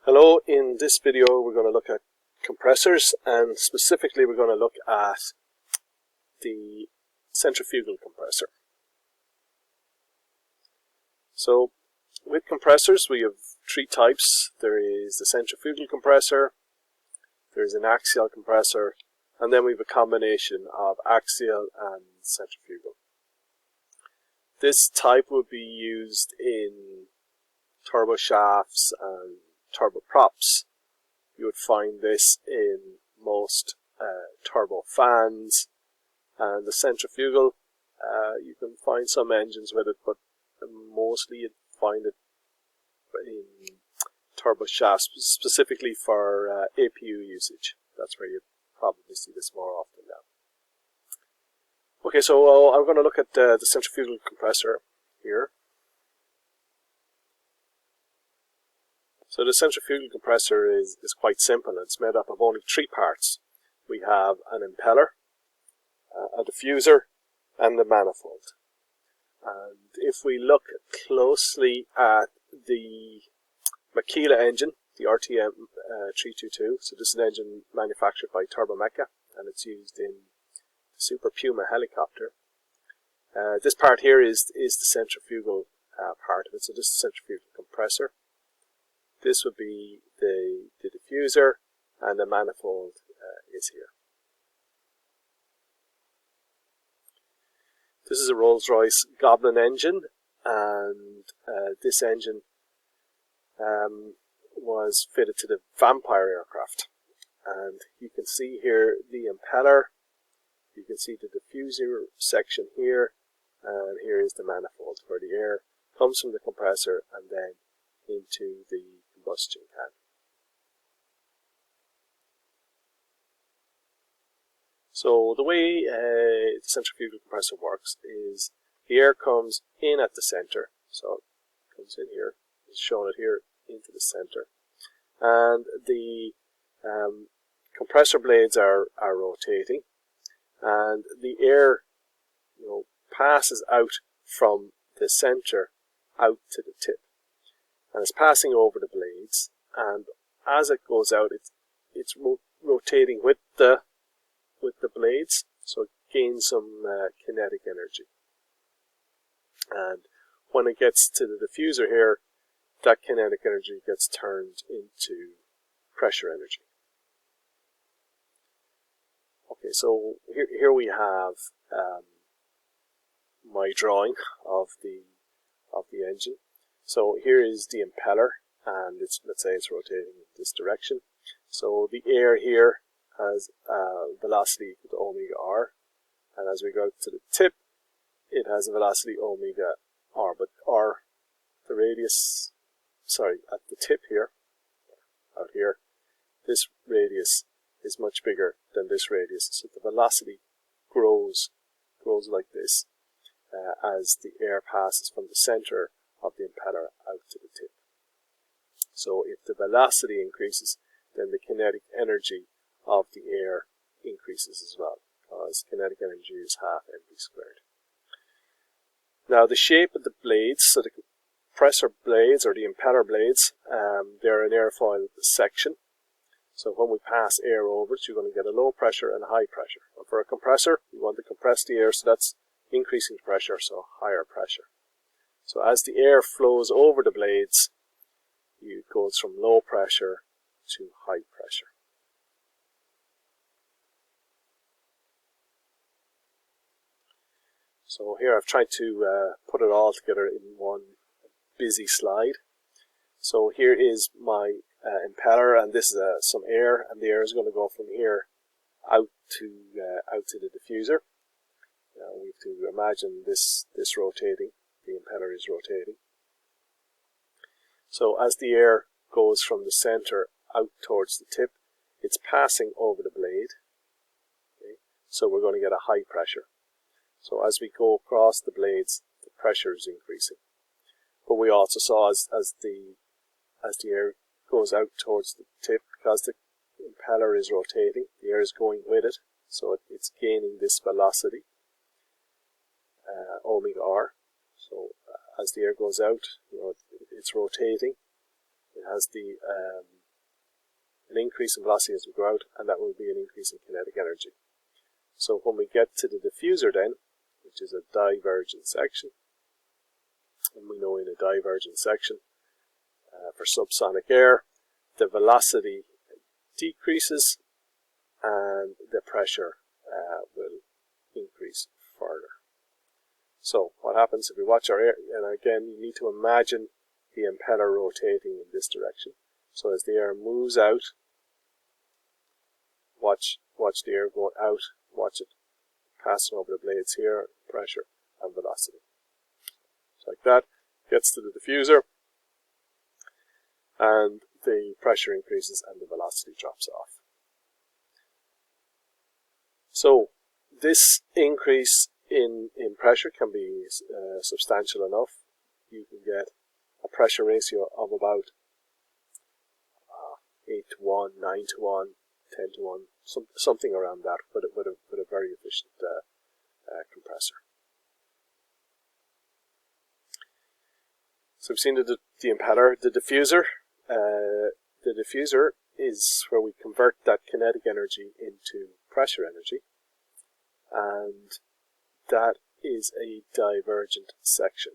Hello, in this video we're going to look at compressors, and specifically we're going to look at the centrifugal compressor. So with compressors we have three types. There is the centrifugal compressor, there is an axial compressor, and then we have a combination of axial and centrifugal. This type would be used in turbo shafts and turboprops. You would find this in most turbo fans, and the centrifugal, you can find some engines with it, but mostly you'd find it in turbo shafts, specifically for APU usage. That's where you probably see this more often now. Okay, so I'm going to look at the centrifugal compressor here. So the centrifugal compressor is quite simple. It's made up of only three parts. We have an impeller, a diffuser, and the manifold. And if we look closely at the Makila engine, the RTM 322, so this is an engine manufactured by Turbomeca, and it's used in the Super Puma helicopter. This part here is the centrifugal part of it. So this is the centrifugal compressor. This would be the diffuser, and the manifold is here. This is a Rolls-Royce Goblin engine, and this engine was fitted to the Vampire aircraft. And you can see here the impeller, you can see the diffuser section here, and here is the manifold where the air comes from the compressor and then into the combustion can. So the way the centrifugal compressor works is the air comes in at the center, so it comes in here, it's shown it here into the center, and the compressor blades are rotating, and the air passes out from the center out to the tip. And it's passing over the blades, and as it goes out, it's rotating with the blades, so it gains some kinetic energy. And when it gets to the diffuser here, that kinetic energy gets turned into pressure energy. Okay, so here we have my drawing of the engine. So here is the impeller, and let's say it's rotating in this direction. So the air here has velocity equal to omega r, and as we go to the tip, it has a velocity omega r, but the radius, at the tip here, out here, this radius is much bigger than this radius, so the velocity grows like this as the air passes from the center of the impeller out to the tip. So if the velocity increases, then the kinetic energy of the air increases as well, because kinetic energy is half mv squared. Now the shape of the blades, so the compressor blades or the impeller blades, they're an airfoil section. So when we pass air over it, you're going to get a low pressure and a high pressure. And for a compressor, you want to compress the air, so that's increasing pressure, so higher pressure. So as the air flows over the blades, it goes from low pressure to high pressure. So here I've tried to put it all together in one busy slide. So here is my impeller, and this is some air, and the air is going to go from here out to the diffuser. Now we have to imagine this rotating. The impeller is rotating. So as the air goes from the center out towards the tip, it's passing over the blade. Okay? So we're going to get a high pressure. So as we go across the blades, the pressure is increasing. But we also saw as the air goes out towards the tip, because the impeller is rotating, the air is going with it, so it's gaining this velocity, omega r. So as the air goes out, it's rotating. It has the an increase in velocity as we go out, and that will be an increase in kinetic energy. So when we get to the diffuser then, which is a divergent section, and we know in a divergent section for subsonic air, the velocity decreases and the pressure will increase further. So what happens if we watch our air, and again you need to imagine the impeller rotating in this direction. So as the air moves out, watch the air going out, watch it passing over the blades here, pressure and velocity. So like that, gets to the diffuser, and the pressure increases and the velocity drops off. So this increase in pressure can be substantial enough. You can get a pressure ratio of about 8 to 1, 9 to 1, 10 to 1, something around that with a very efficient compressor. So we've seen the impeller, the diffuser. The diffuser is where we convert that kinetic energy into pressure energy, and that is a divergent section.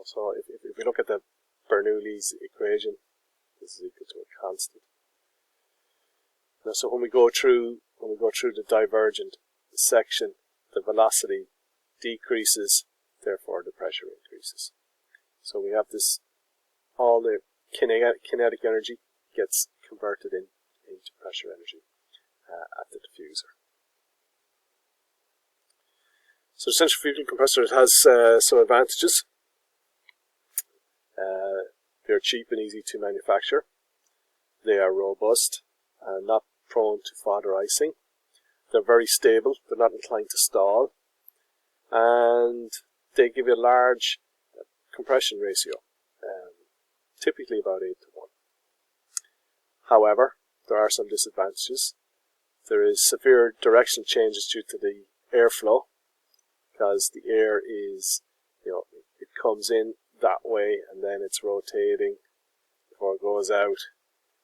So if we look at the Bernoulli's equation, this is equal to a constant. Now, so when we go through the divergent section, the velocity decreases, therefore the pressure increases. So we have this, all the kinetic energy gets converted into pressure energy at the diffuser. So the centrifugal compressor, it has some advantages. They're cheap and easy to manufacture. They are robust and not prone to fodder icing. They're very stable. They're not inclined to stall. And they give you a large compression ratio, typically about 8 to 1. However, there are some disadvantages. There is severe direction changes due to the airflow, because the air is, it comes in that way and then it's rotating before it goes out.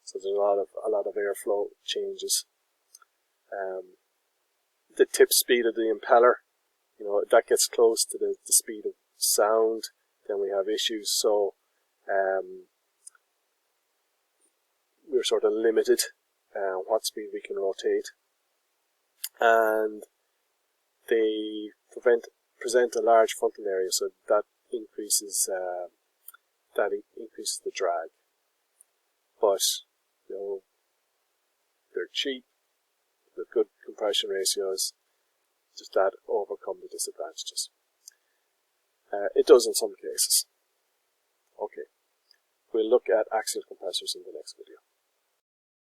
So there's a lot of airflow changes. The tip speed of the impeller, that gets close to the speed of sound, then we have issues. So we're sort of limited what speed we can rotate, and they present a large frontal area, so that increases the drag. But they're cheap, they've good compression ratios, just that overcome the disadvantages. It does in some cases. Okay, we'll look at axial compressors in the next video.